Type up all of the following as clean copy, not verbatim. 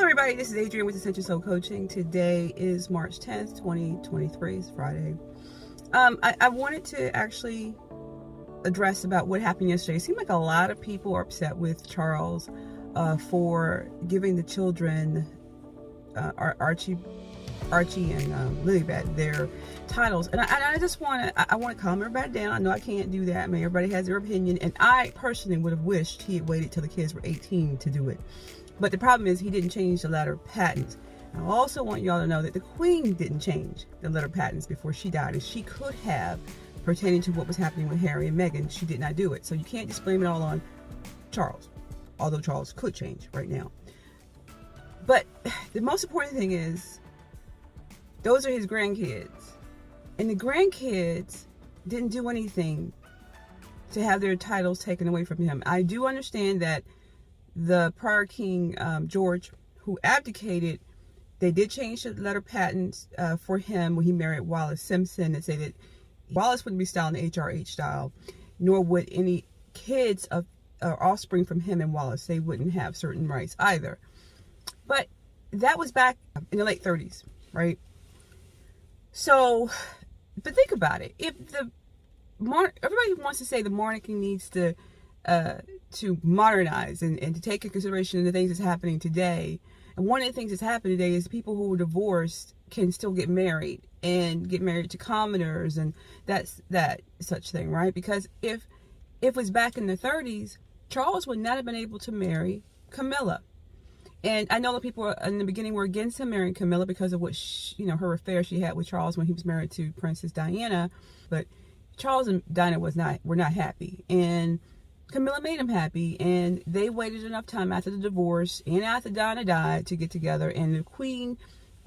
Hello everybody, this is Adrienne with Ascension Soul Coaching. Today is March 10th, 2023. It's Friday. I wanted to actually address about what happened yesterday. It seemed like a lot of people are upset with Charles for giving the children, Archie and Lilibet, their titles. And I just want to calm everybody down. I know I can't do that. I mean, everybody has their opinion. And I personally would have wished he had waited till the kids were 18 to do it. But the problem is he didn't change the letter patents. I also want y'all to know that the Queen didn't change the letter patents before she died, and she could have, pertaining to what was happening with Harry and Meghan. She did not do it. So you can't just blame it all on Charles, although Charles could change right now. But the most important thing is, those are his grandkids. And the grandkids didn't do anything to have their titles taken away from him. I do understand that the prior king, George, who abdicated, they did change the letter patents for him when he married Wallis Simpson, and say that Wallis wouldn't be styled in the HRH style, nor would any kids of offspring from him and Wallis. They wouldn't have certain rights either. But that was back in the late 30s, right? So, but think about it. If everybody wants to say the monarchy needs to modernize and to take into consideration the things that's happening today. And one of the things that's happening today is people who are divorced can still get married and get married to commoners, and that's that such thing, right? Because if it was back in the 30s, Charles would not have been able to marry Camilla. And I know that people in the beginning were against him marrying Camilla because of what her affair she had with Charles when he was married to Princess Diana. But Charles and Diana were not happy, and Camilla made him happy, and they waited enough time after the divorce and after Diana died to get together, and the Queen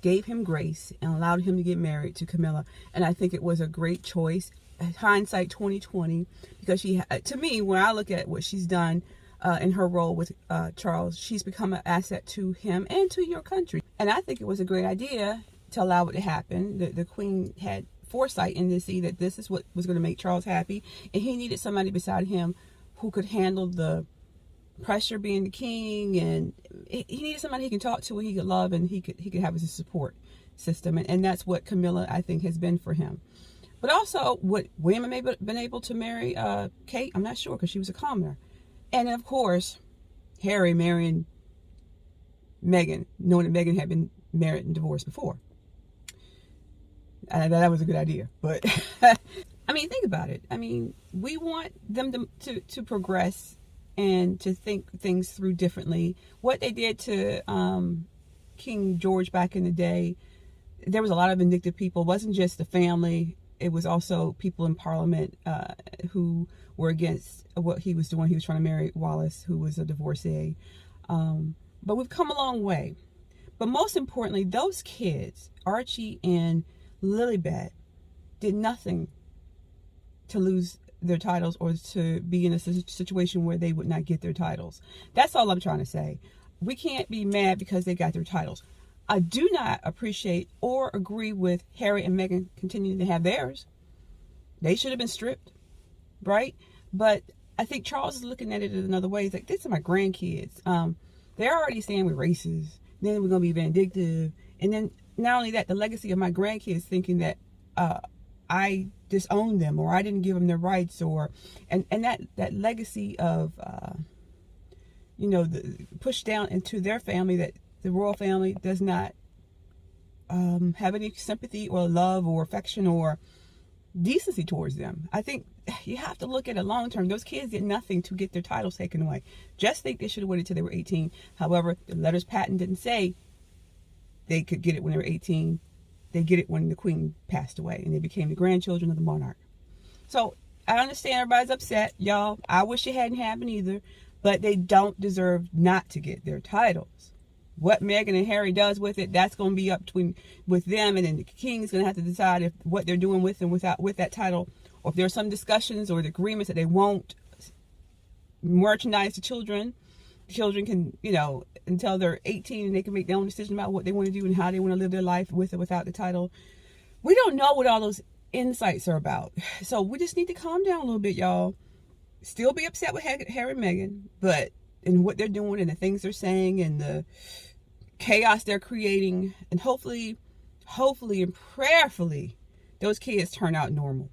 gave him grace and allowed him to get married to Camilla. And I think it was a great choice, hindsight 2020, because to me, when I look at what she's done in her role with Charles, she's become an asset to him and to your country. And I think it was a great idea to allow it to happen. The Queen had foresight in to see that this is what was going to make Charles happy, and he needed somebody beside him who could handle the pressure being the king, and he needed somebody he can talk to and he could love, and he could have as a support system, and that's what Camilla, I think, has been for him. But also, would William have been able to marry Kate? I'm not sure, because she was a commoner. And of course, Harry marrying Meghan, knowing that Meghan had been married and divorced before. That was a good idea, but I mean, think about it. I mean, we want them to progress and to think things through differently. What they did to King George back in the day, there was a lot of vindictive people. It wasn't just the family. It was also people in Parliament who were against what he was doing. He was trying to marry Wallis, who was a divorcee. But we've come a long way. But most importantly, those kids, Archie and Lilibet, did nothing to lose their titles or to be in a situation where they would not get their titles. That's all I'm trying to say. We can't be mad because they got their titles. I do not appreciate or agree with Harry and Meghan continuing to have theirs. They should have been stripped, right? But I think Charles is looking at it in another way. He's like, these are my grandkids. They're already saying we're racist. Then we're going to be vindictive. And then not only that, the legacy of my grandkids thinking that I disowned them, or I didn't give them their rights, and that legacy of the push down into their family, that the royal family does not have any sympathy or love or affection or decency towards them. I think you have to look at it long term. Those kids did nothing to get their titles taken away. Just think they should have waited till they were 18. However, the letters patent didn't say they could get it when they were 18. They get it when the Queen passed away and they became the grandchildren of the monarch. So I understand everybody's upset, y'all. I wish it hadn't happened either, but they don't deserve not to get their titles. What Meghan and Harry does with it, that's going to be up with them, and then the king's going to have to decide if what they're doing with and with that title, or if there's some discussions or the agreements that they won't merchandise to children. Children can, until they're 18, and they can make their own decision about what they want to do and how they want to live their life with or without the title. We don't know what all those insights are about. So we just need to calm down a little bit, y'all. Still be upset with Harry and Meghan, but and what they're doing and the things they're saying and the chaos they're creating, and hopefully and prayerfully, those kids turn out normal.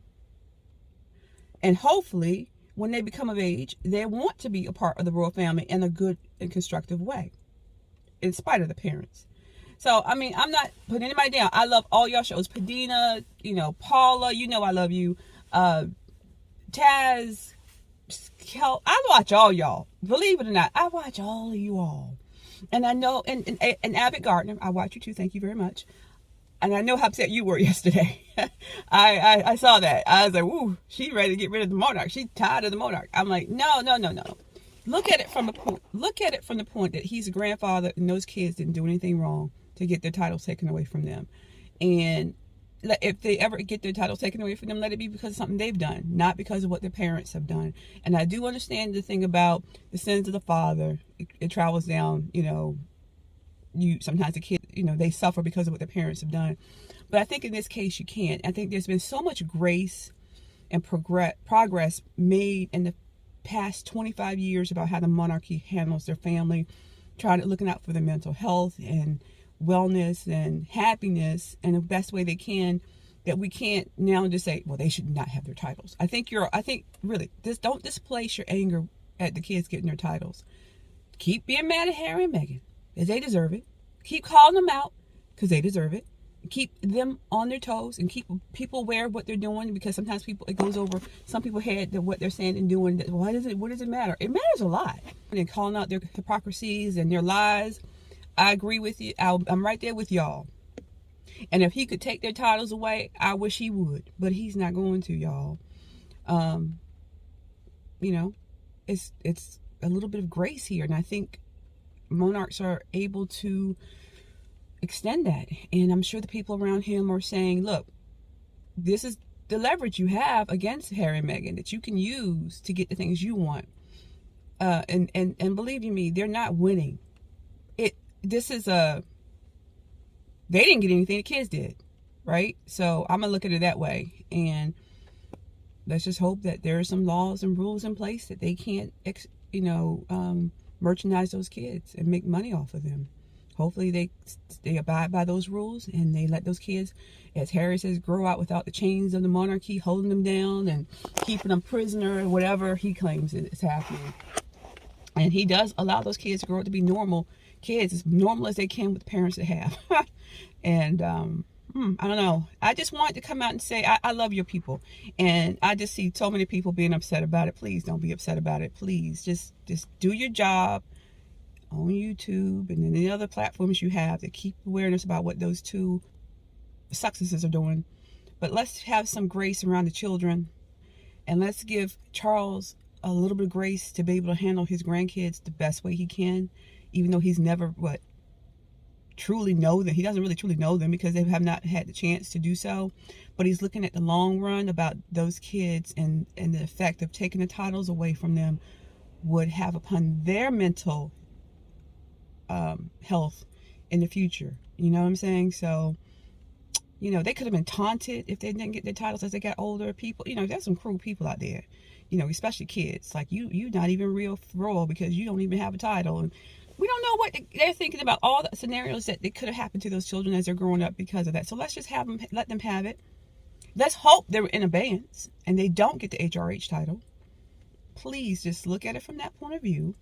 And hopefully, when they become of age, they want to be a part of the royal family in a good and constructive way, in spite of the parents. So, I mean, I'm not putting anybody down. I love all y'all shows. Padina, Paula, I love you. Taz, Kel, I watch all y'all. Believe it or not, I watch all of you all. And I know, and Abbott Gardner, I watch you too. Thank you very much. And I know how upset you were yesterday. I saw that. I was like, woo, she ready to get rid of the monarch. She's tired of the monarch. I'm like, no. Look at it from the point that he's a grandfather and those kids didn't do anything wrong to get their titles taken away from them. And if they ever get their titles taken away from them, let it be because of something they've done, not because of what their parents have done. And I do understand the thing about the sins of the father. It travels down, sometimes the kids, they suffer because of what their parents have done. But I think in this case, you can't. I think there's been so much grace and progress made in the past 25 years about how the monarchy handles their family, looking out for their mental health and wellness and happiness in the best way they can, that we can't now just say, well, they should not have their titles. I think really, just don't displace your anger at the kids getting their titles. Keep being mad at Harry and Meghan, because they deserve it. Keep calling them out, because they deserve it. Keep them on their toes and keep people aware of what they're doing, because sometimes it goes over some people's head that what they're saying and doing. What does it matter? It matters a lot. And calling out their hypocrisies and their lies. I agree with you. I'm right there with y'all. And if he could take their titles away, I wish he would. But he's not going to, y'all. It's a little bit of grace here. And I think monarchs are able to extend that. And I'm sure the people around him are saying, look, this is the leverage you have against Harry and Meghan that you can use to get the things you want. And believe you me, they're not winning. They didn't get anything, the kids did, right? So I'm gonna look at it that way, and let's just hope that there are some laws and rules in place that they can't, merchandise those kids and make money off of them. Hopefully they abide by those rules, and they let those kids, as Harry says, grow out without the chains of the monarchy holding them down and keeping them prisoner, whatever he claims is happening. And he does allow those kids to grow up to be normal kids, as normal as they can with the parents they have. And I don't know. I just wanted to come out and say I love your people, and I just see so many people being upset about it. Please don't be upset about it. Please just do your job on YouTube and any other platforms you have to keep awareness about what those two successes are doing. But let's have some grace around the children, and let's give Charles a little bit of grace to be able to handle his grandkids the best way he can, even though he's never truly know them. He doesn't really truly know them because they have not had the chance to do so. But he's looking at the long run about those kids and the effect of taking the titles away from them would have upon their mental health in the future. You know what I'm saying? So, they could have been taunted if they didn't get their titles as they got older. People, there's some cruel people out there. Especially kids. Like you not even real royal because you don't even have a title. And we don't know what they're thinking about, all the scenarios that could have happened to those children as they're growing up because of that. So let's just let them have it. Let's hope they're in abeyance and they don't get the HRH title. Please just look at it from that point of view.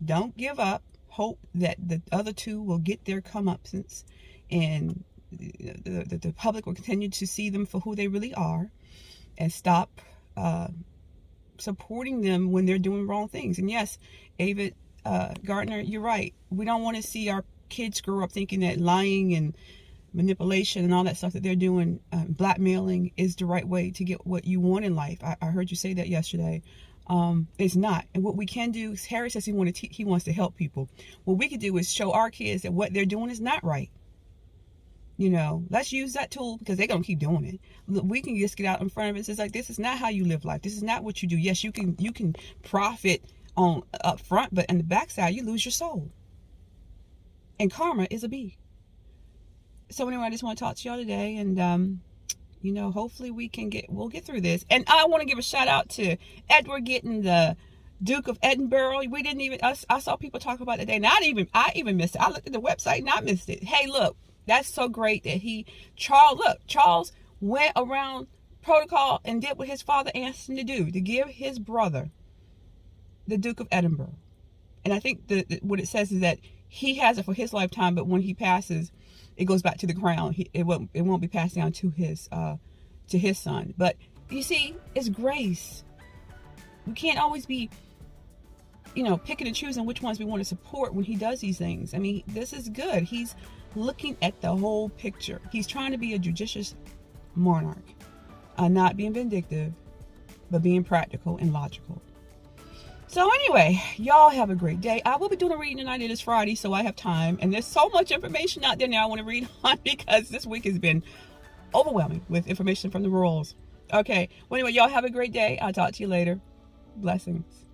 Don't give up. Hope that the other two will get their comeuppance, and the public will continue to see them for who they really are, and stop supporting them when they're doing wrong things. And yes, David Gardner, you're right. We don't want to see our kids grow up thinking that lying and manipulation and all that stuff that they're doing, blackmailing, is the right way to get what you want in life. I heard you say that yesterday. It's not. And what we can do, Harry says he wants to help people. What we can do is show our kids that what they're doing is not right. Let's use that tool because they're going to keep doing it. We can just get out in front of it and say, like, this is not how you live life. This is not what you do. Yes, you can profit on up front, but in the backside, you lose your soul. And karma is a B. So anyway, I just want to talk to y'all today, and hopefully we'll get through this. And I want to give a shout out to Edward getting the Duke of Edinburgh. We didn't even, I saw people talk about it today, and I even missed it. I looked at the website and I missed it. Hey, look, that's so great that Charles went around protocol and did what his father asked him to do, to give his brother the Duke of Edinburgh. And I think what it says is that he has it for his lifetime, but when he passes, it goes back to the crown. It won't be passed down to his son. But you see, it's grace. We can't always be, picking and choosing which ones we want to support when he does these things. I mean, this is good. He's looking at the whole picture. He's trying to be a judicious monarch, not being vindictive, but being practical and logical. So anyway, y'all have a great day. I will be doing a reading tonight. It is Friday, so I have time. And there's so much information out there now I want to read on, because this week has been overwhelming with information from the royals. Okay. Well, anyway, y'all have a great day. I'll talk to you later. Blessings.